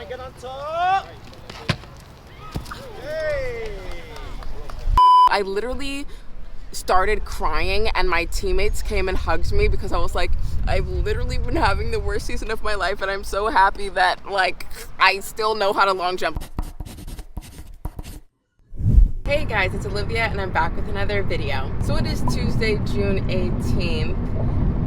get on top. Hey. I literally started crying and my teammates came and hugged me because I was like, I've literally been having the worst season of my life and I'm so happy that like I still know how to long jump. Hey guys, it's Olivia and I'm back with another video. So it is Tuesday, June 18th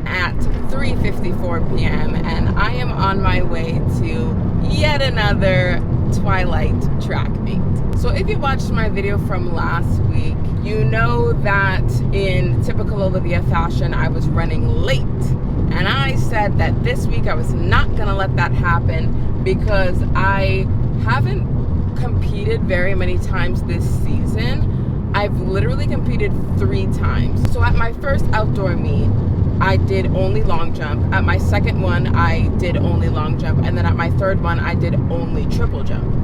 at 3:54 p.m. and I am on my way to yet another Twilight track meet. So if you watched my video from last week, you know that in typical Olivia fashion, I was running late. And I said that this week I was not gonna let that happen because I haven't competed very many times this season. I've literally competed 3 times. So at my first outdoor meet, I did only long jump. At my second one, I did only long jump. And then at my third one, I did only triple jump.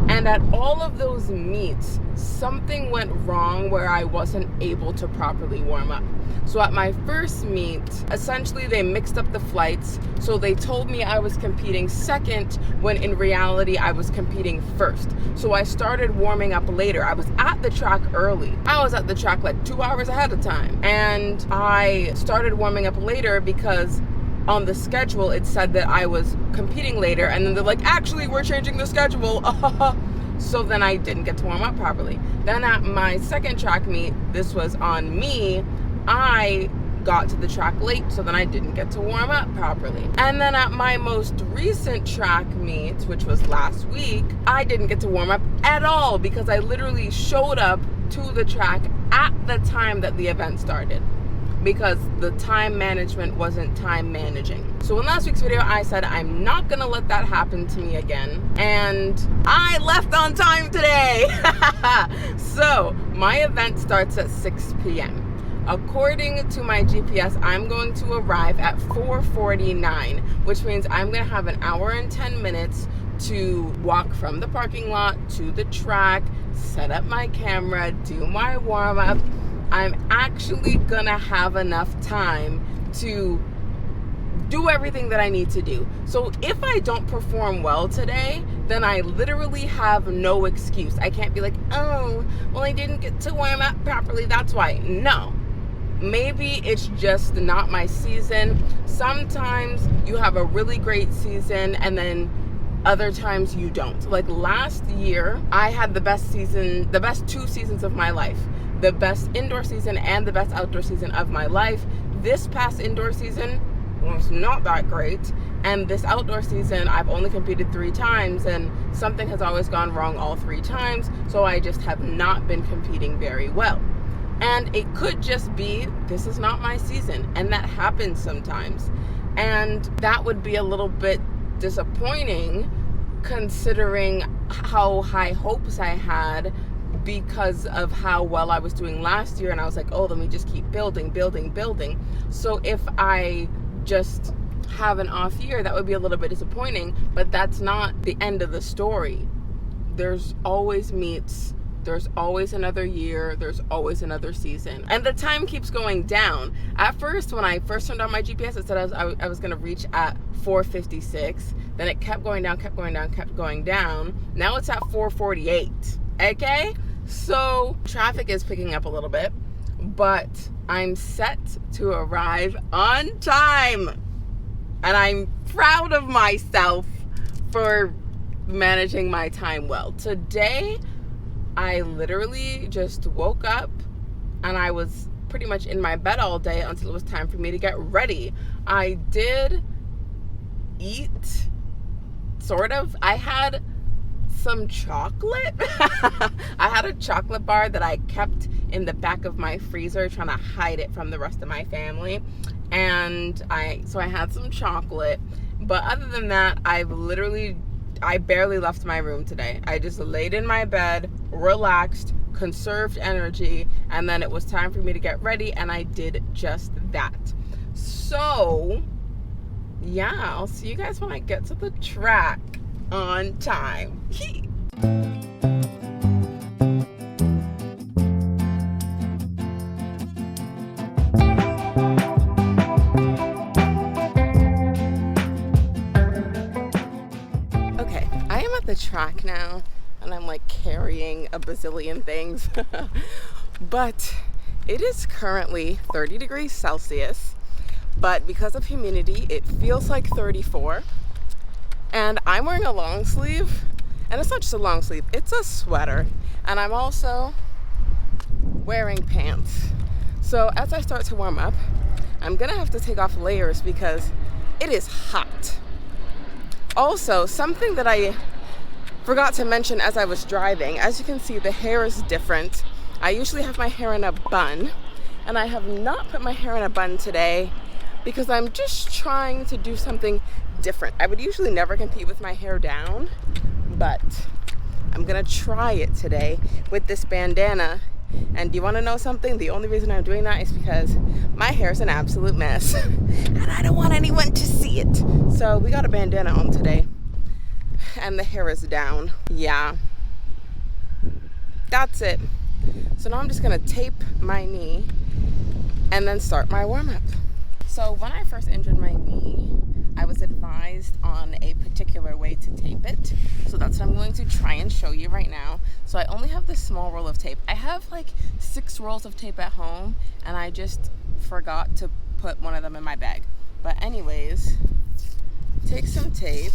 And at all of those meets, something went wrong where I wasn't able to properly warm up. So at my first meet, essentially they mixed up the flights. So they told me I was competing second when in reality I was competing first. So I started warming up later. I was at the track early. I was at the track like 2 hours ahead of time. And I started warming up later because on the schedule it said that I was competing later, and then they're like, actually we're changing the schedule. So then I didn't get to warm up properly. Then at my second track meet, this was on me, I got to the track late, so then I didn't get to warm up properly. And then at my most recent track meet, which was last week, I didn't get to warm up at all because I literally showed up to the track at the time that the event started, because the time management wasn't time managing. So in last week's video, I said I'm not gonna let that happen to me again. And I left on time today. So my event starts at 6 p.m. According to my GPS, I'm going to arrive at 4:49, which means I'm gonna have an hour and 10 minutes to walk from the parking lot to the track, set up my camera, do my warm up. I'm actually gonna have enough time to do everything that I need to do. So if I don't perform well today, then I literally have no excuse. I can't be like, oh, well, I didn't get to warm up properly, that's why. No. Maybe it's just not my season. Sometimes you have a really great season and then other times you don't. Like last year, I had the best 2 seasons of my life. The best indoor season and the best outdoor season of my life. This past indoor season was not that great, and this outdoor season I've only competed 3 times and something has always gone wrong all 3 times, so I just have not been competing very well. And it could just be this is not my season, and that happens sometimes, and that would be a little bit disappointing considering how high hopes I had because of how well I was doing last year, and I was like, oh, let me just keep building. So if I just have an off year, that would be a little bit disappointing, but that's not the end of the story. There's always meets, there's always another year, there's always another season, and the time keeps going down. At first, when I first turned on my GPS, it said I was gonna reach at 4:56, then it kept going down. Now it's at 4:48. Okay, so traffic is picking up a little bit, but I'm set to arrive on time, and I'm proud of myself for managing my time well. Today, I literally just woke up and I was pretty much in my bed all day until it was time for me to get ready. I did eat, sort of. I had some chocolate. I had a chocolate bar that I kept in the back of my freezer trying to hide it from the rest of my family, and I had some chocolate, but other than that, I barely left my room today. I just laid in my bed, relaxed, conserved energy, and then it was time for me to get ready, and I did just that. So yeah, I'll see you guys when I get to the track on time. at the track now, and I'm like carrying a bazillion things. But it is currently 30 degrees Celsius, but because of humidity, it feels like 34. And I'm wearing a long sleeve, and it's not just a long sleeve, it's a sweater. And I'm also wearing pants. So as I start to warm up, I'm gonna have to take off layers because it is hot. Also, something that I forgot to mention as I was driving, as you can see, the hair is different. I usually have my hair in a bun, and I have not put my hair in a bun today because I'm just trying to do something different. I would usually never compete with my hair down, but I'm gonna try it today with this bandana. And do you want to know something? The only reason I'm doing that is because my hair is an absolute mess and I don't want anyone to see it. So we got a bandana on today and the hair is down. Yeah, that's it. So now I'm just gonna tape my knee and then start my warm-up. So when I first injured my knee, I was advised on a particular way to tape it. So that's what I'm going to try and show you right now. So I only have this small roll of tape. I have like 6 rolls of tape at home, and I just forgot to put one of them in my bag. But anyways, take some tape,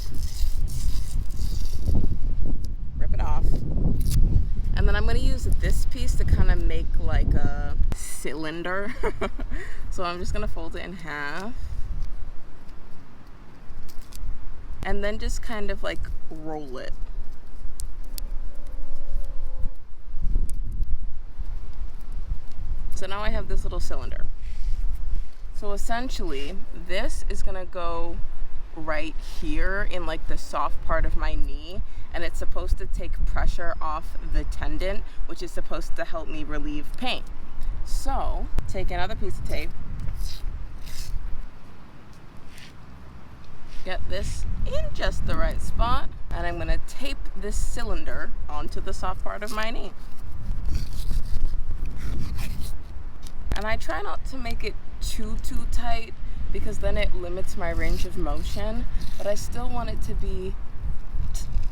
rip it off, and then I'm gonna use this piece to kind of make like a cylinder. So I'm just gonna fold it in half and then just kind of like roll it. So now I have this little cylinder. So essentially this is gonna go right here in like the soft part of my knee, and it's supposed to take pressure off the tendon, which is supposed to help me relieve pain. So take another piece of tape, get this in just the right spot, and I'm gonna tape this cylinder onto the soft part of my knee. And I try not to make it too tight because then it limits my range of motion, but I still want it to be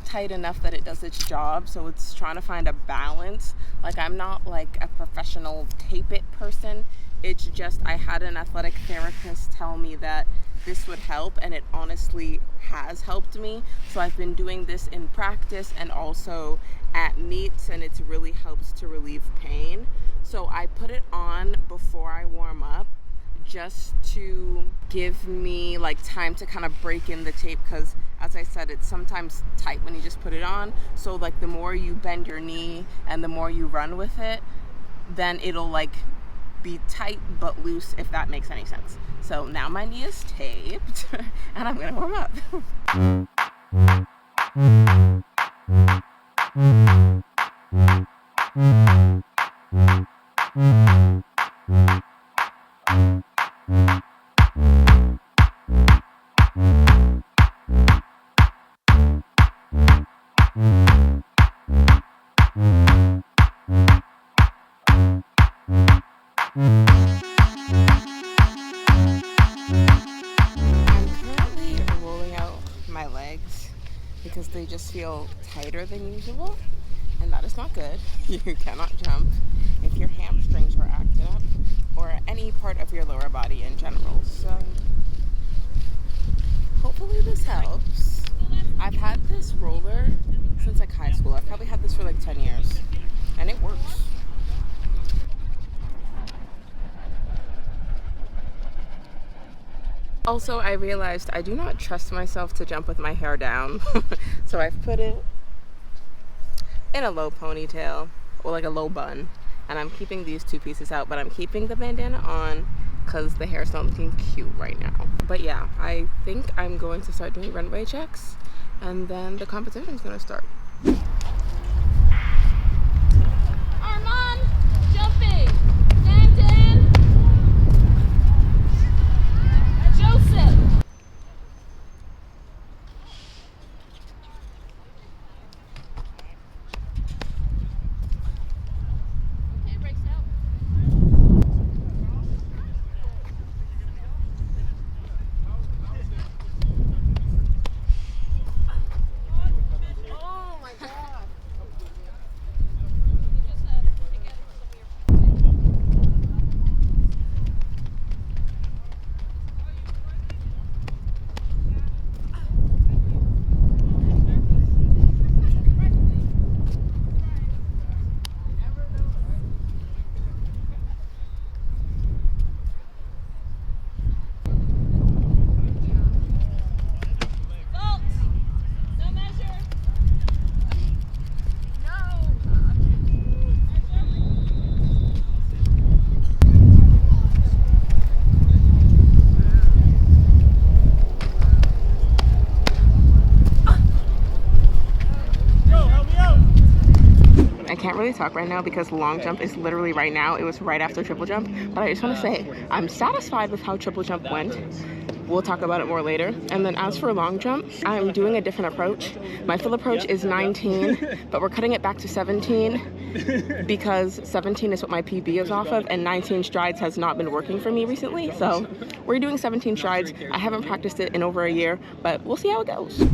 tight enough that it does its job. So it's trying to find a balance. Like, I'm not like a professional tape it person. It's just I had an athletic therapist tell me that this would help, and it honestly has helped me. So I've been doing this in practice and also at meets, and it's really helped to relieve pain. So I put it on before I warm up, just to give me like time to kind of break in the tape, because as I said, it's sometimes tight when you just put it on. So like the more you bend your knee and the more you run with it, then it'll like be tight but loose, if that makes any sense. So now my knee is taped and I'm gonna warm up. Because they just feel tighter than usual, and that is not good. You cannot jump if your hamstrings are acting up, or any part of your lower body in general. So hopefully this helps. I've had this roller since like high school. I've probably had this for like 10 years, and it works. Also, I realized I do not trust myself to jump with my hair down. So I've put it in a low ponytail, or like a low bun. And I'm keeping these 2 pieces out, but I'm keeping the bandana on because the hair's not looking cute right now. But yeah, I think I'm going to start doing runway checks, and then the competition's gonna start. Armand, jumping. Landon. Joseph. Okay, brakes out. Oh. I can't really talk right now because long jump is literally right now. It was right after triple jump. But I just want to say, I'm satisfied with how triple jump went. We'll talk about it more later. And then as for long jump, I'm doing a different approach. My full approach is 19, but we're cutting it back to 17 because 17 is what my PB is off of, and 19 strides has not been working for me recently. So we're doing 17 strides. I haven't practiced it in over a year, but we'll see how it goes.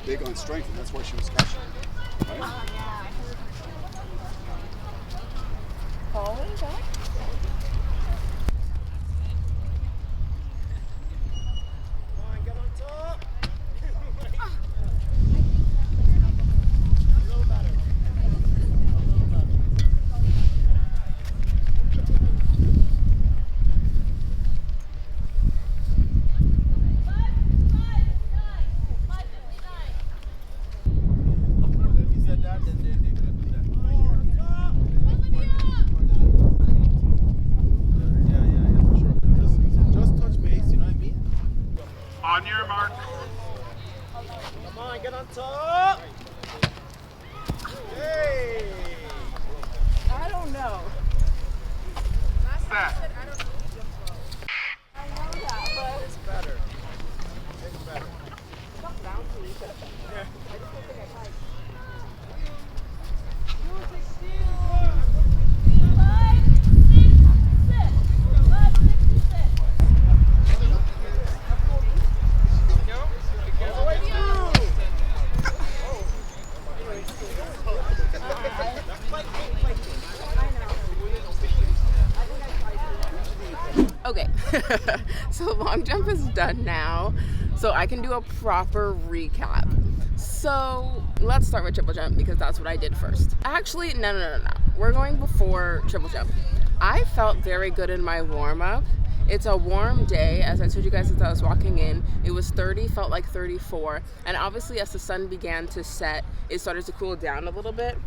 Big on strength, and that's why she was catching. Right? Falling back. Come on, get on top. A little better. On your mark. Come on, get on top. Hey. I don't know. Set. I know that, but It's better. It's better. it's not bouncy. Yeah. I just don't think I tried. 5, 6, 5, 6, 6. All the way through. Okay, so long jump is done now, so I can do a proper recap. So let's start with triple jump because that's what I did first. Actually, no. We're going before triple jump. I felt very good in my warm-up. It's a warm day, as I told you guys as I was walking in. It was 30, felt like 34, and obviously as the sun began to set, it started to cool down a little bit.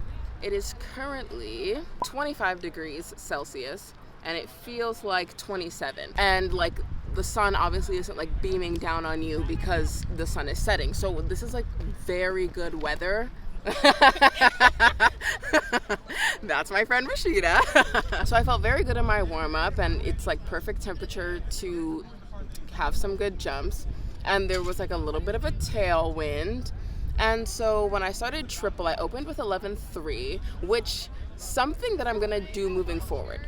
It is currently 25 degrees Celsius, and it feels like 27. And like the sun obviously isn't like beaming down on you because the sun is setting. So this is like very good weather. That's my friend Rashida. So I felt very good in my warm-up, and it's like perfect temperature to have some good jumps. And there was like a little bit of a tailwind. And so when I started triple, I opened with 11.3, which something that I'm gonna do moving forward.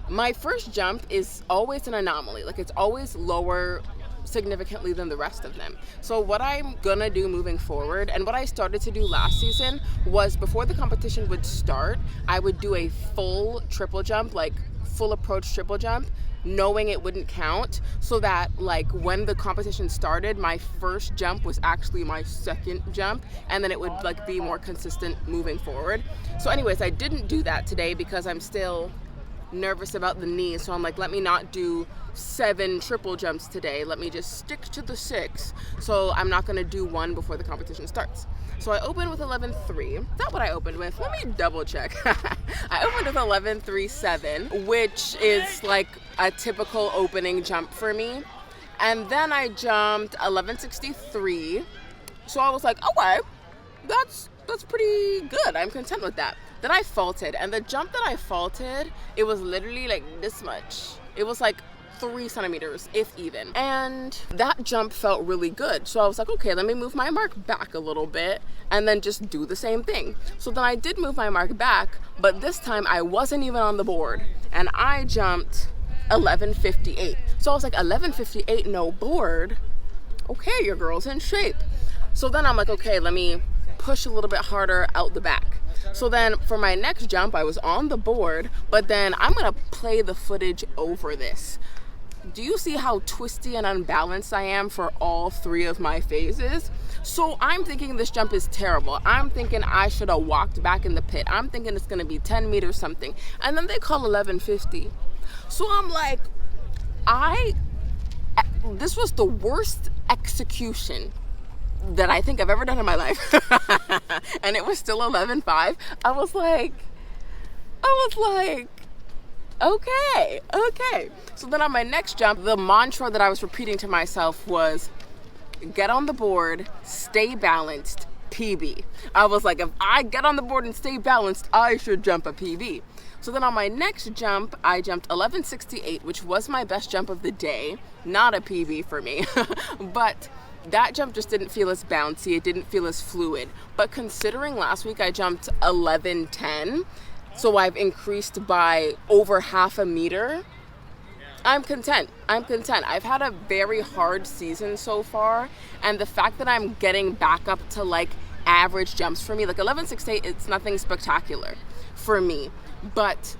My first jump is always an anomaly. Like it's always lower significantly than the rest of them. So what I'm gonna do moving forward, and what I started to do last season, was before the competition would start, I would do a full triple jump, like full approach triple jump, knowing it wouldn't count, so that like when the competition started, my first jump was actually my second jump, and then it would like be more consistent moving forward. So anyways, I didn't do that today because I'm still nervous about the knee, so I'm like, let me not do 7 triple jumps today, let me just stick to the 6. So I'm not gonna do one before the competition starts. So I opened with 11.3. Is that what I opened with? Let me double check. I opened with 11.37, which is like a typical opening jump for me. And then I jumped 11.63. So I was like, okay, that's pretty good. I'm content with that. Then I faulted, and the jump that I faulted, it was literally like this much. It was like 3 centimeters, if even. And that jump felt really good. So I was like, okay, let me move my mark back a little bit and then just do the same thing. So then I did move my mark back, but this time I wasn't even on the board, and I jumped 11.58. So I was like, 11.58, no board? Okay, your girl's in shape. So then I'm like, okay, let me push a little bit harder out the back. So then for my next jump, I was on the board, but then I'm gonna play the footage over this. Do you see how twisty and unbalanced I am for all 3 of my phases? So I'm thinking this jump is terrible. I'm thinking I should have walked back in the pit. I'm thinking it's gonna be 10 meters something. And then they call 11.50. So I'm like, this was the worst execution that I think I've ever done in my life. And it was still 11.5. I was like, okay. So then on my next jump, the mantra that I was repeating to myself was, get on the board, stay balanced, PB. I was like, if I get on the board and stay balanced, I should jump a PB. So then on my next jump, I jumped 11.68, which was my best jump of the day. Not a PB for me, but that jump just didn't feel as bouncy. It didn't feel as fluid. But considering last week I jumped 11.10, so I've increased by over half a meter, I'm content. I've had a very hard season so far, and the fact that I'm getting back up to like average jumps for me, like 11.68, it's nothing spectacular for me, but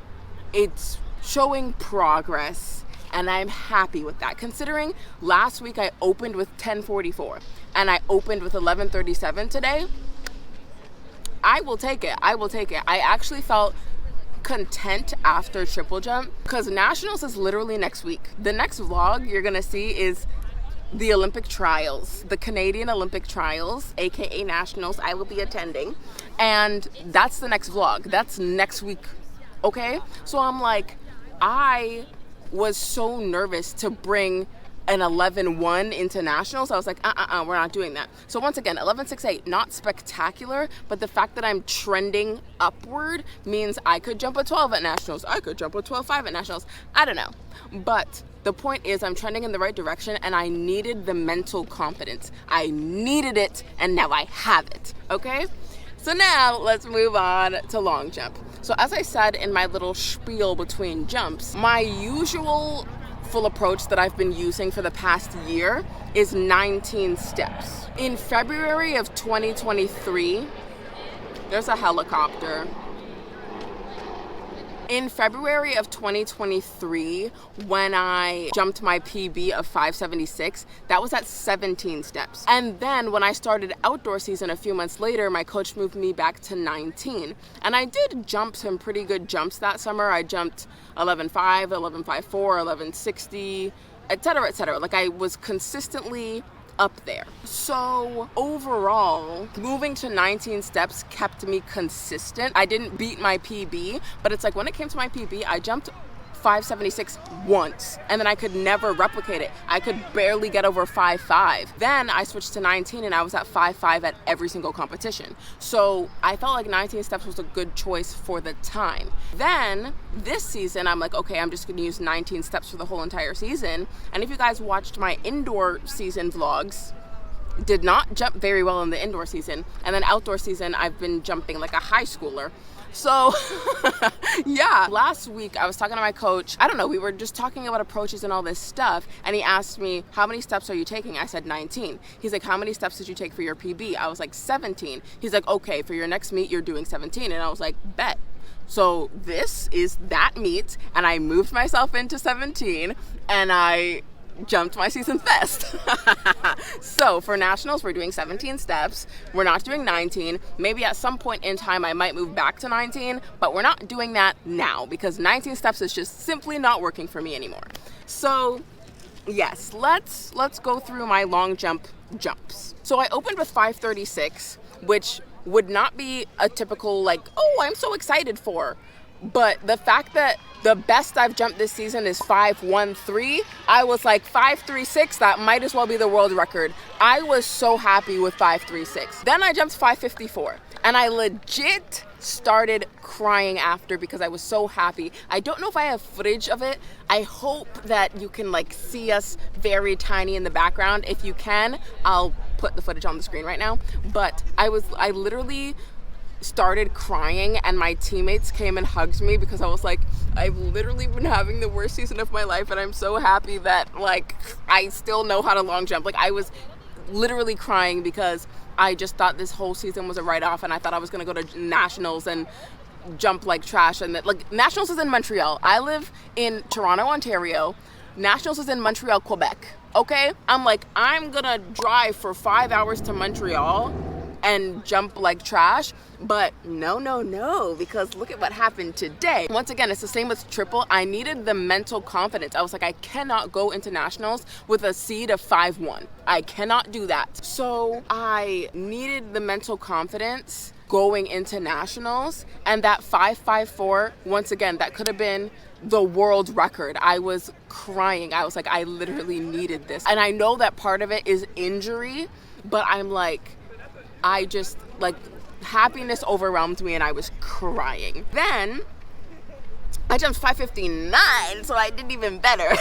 it's showing progress, and I'm happy with that. Considering last week I opened with 10.44 and I opened with 11.37 today, I will take it. I actually felt content after triple jump because nationals is literally next week. The next vlog you're gonna see is the Olympic trials, the Canadian Olympic trials, aka nationals. I will be attending, and that's the next vlog. That's next week. Okay, so I'm like, I was so nervous to bring an 11.1 into nationals. I was like, we're not doing that. So once again, 11.68, not spectacular, but the fact that I'm trending upward means I could jump a 12 at nationals. I could jump a 12.5 at nationals. I don't know. But the point is I'm trending in the right direction, and I needed the mental confidence. I needed it, and now I have it, okay? So now let's move on to long jump. So as I said in my little spiel between jumps, my usual full approach that I've been using for the past year is 19 steps. In February of 2023, there's a helicopter. In February of 2023, when I jumped my PB of 576, that was at 17 steps. And then when I started outdoor season a few months later, my coach moved me back to 19. And I did jump some pretty good jumps that summer. I jumped 11.5, 11.54, 11.60, etc., etc. Like I was consistently up there. So overall, moving to 19 steps kept me consistent. I didn't beat my PB, but it's like when it came to my PB, I jumped 576 once, and then I could never replicate it. I could barely get over 5.5. Then I switched to 19 and I was at 5.5 at every single competition. So I felt like 19 steps was a good choice for the time. Then this season, I'm like, okay, I'm just gonna use 19 steps for the whole entire season. And if you guys watched my indoor season vlogs, did not jump very well in the indoor season. And then outdoor season, I've been jumping like a high schooler. So yeah, last week I was talking to my coach. I don't know, we were just talking about approaches and all this stuff. And he asked me, how many steps are you taking? I said 19. He's like, how many steps did you take for your PB? I was like, 17. He's like, okay, for your next meet, you're doing 17. And I was like, bet. So this is that meet. And I moved myself into 17 and I jumped my season best. So for nationals, we're doing 17 steps. We're not doing 19. Maybe at some point in time I might move back to 19, but we're not doing that now because 19 steps is just simply not working for me anymore. So yes, let's go through my long jump jumps. So I opened with 536, which would not be a typical like, oh, I'm so excited for. But the fact that the best I've jumped this season is 5.13, I was like 5.36, that might as well be the world record. I was so happy with 5.36. Then I jumped 5.54 and I legit started crying after because I was so happy. I don't know if I have footage of it. I hope that you can like see us very tiny in the background. If you can, I'll put the footage on the screen right now. But I literally started crying and my teammates came and hugged me because I was like, I've literally been having the worst season of my life and I'm so happy that like I still know how to long jump. Like I was literally crying because I just thought this whole season was a write-off and I thought I was gonna go to nationals and jump like trash. And that, like, nationals is in Montreal. I live in Toronto, Ontario. Nationals is in Montreal, Quebec. Okay, I'm like, I'm gonna drive for 5 hours to Montreal and jump like trash. But no, because look at what happened today. Once again, it's the same with triple. I needed the mental confidence. I was like, I cannot go into nationals with a seed of 5-1. I cannot do that. So I needed the mental confidence going into nationals, and that 5.54, once again, that could have been the world record. I was crying. I was like, I literally needed this. And I know that part of it is injury, but I'm like, I just, like, happiness overwhelmed me and I was crying. Then I jumped 5.59, so I did even better.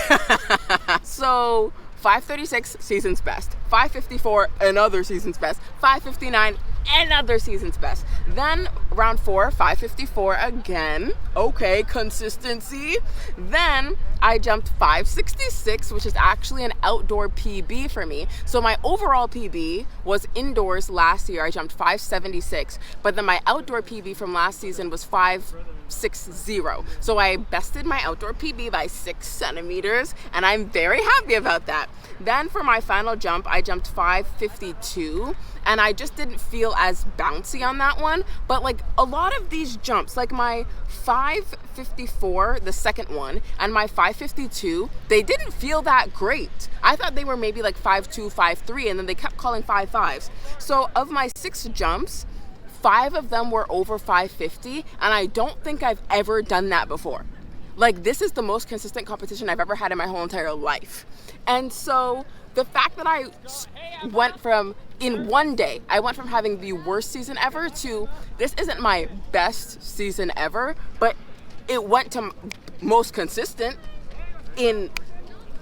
So 5.36, season's best. 5.54, another season's best. 5.59, another season's best. Then round 4, 5.54 again. Okay, consistency. Then I jumped 5.66, which is actually an outdoor PB for me. So my overall PB was indoors last year. I jumped 5.76, but then my outdoor PB from last season was 5.60. So I bested my outdoor PB by 6 centimeters, and I'm very happy about that. Then for my final jump, I jumped 5.52, and I just didn't feel as bouncy on that one. But like a lot of these jumps, like my 5.54, the second one, and my 5.52, they didn't feel that great. I thought they were maybe like 5.2, 5.3, and then they kept calling 5.5s. So of my 6 jumps, 5 of them were over 5.50, and I don't think I've ever done that before. Like, this is the most consistent competition I've ever had in my whole entire life. And so the fact that I went from, in one day, I went from having the worst season ever to, this isn't my best season ever, but it went to most consistent in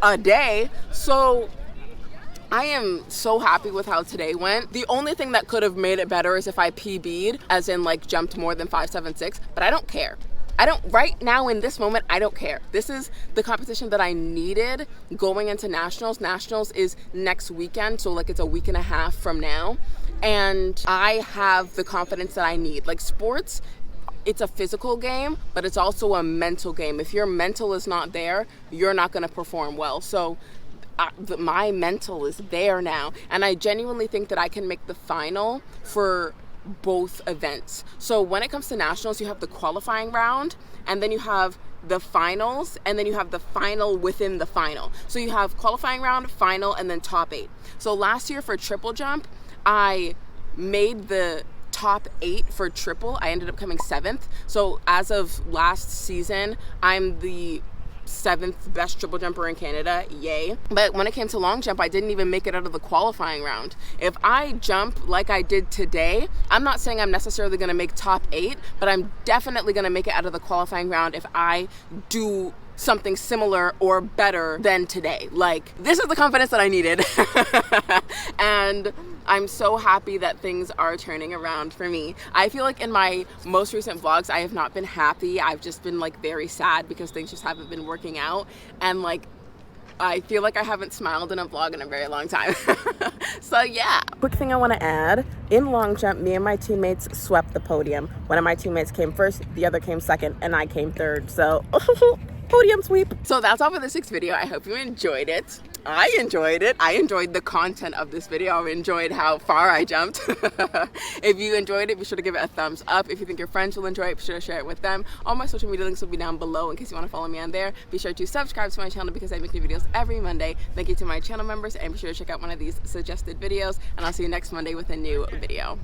a day. So I am so happy with how today went. The only thing that could have made it better is if I PB'd, as in like jumped more than 5.76, but I don't care. Right now in this moment, I don't care. This is the competition that I needed going into nationals. Nationals is next weekend, so like it's a week and a half from now. And I have the confidence that I need. Like sports, it's a physical game, but it's also a mental game. If your mental is not there, you're not gonna perform well. So my mental is there now. And I genuinely think that I can make the final for both events. So when it comes to nationals, you have the qualifying round, and then you have the finals, and then you have the final within the final. So you have qualifying round, final, and then top 8. So last year for triple jump, I made the top 8 for triple. I ended up coming 7th. So as of last season, I'm the 7th best triple jumper in Canada, yay. But when it came to long jump, I didn't even make it out of the qualifying round. If I jump like I did today, I'm not saying I'm necessarily gonna make top 8, but I'm definitely gonna make it out of the qualifying round if I do something similar or better than today. Like, this is the confidence that I needed. And I'm so happy that things are turning around for me. I feel like in my most recent vlogs, I have not been happy. I've just been like very sad because things just haven't been working out. And like, I feel like I haven't smiled in a vlog in a very long time. So yeah. Quick thing I want to add, in long jump, me and my teammates swept the podium. One of my teammates came first, the other came second, and I came third. So podium sweep. So that's all for this week's video. I hope you enjoyed it. I enjoyed it. I enjoyed the content of this video. I enjoyed how far I jumped. If you enjoyed it, be sure to give it a thumbs up. If you think your friends will enjoy it, be sure to share it with them. All my social media links will be down below in case you want to follow me on there. Be sure to subscribe to my channel because I make new videos every Monday. Thank you to my channel members, and be sure to check out one of these suggested videos, and I'll see you next Monday with a new video.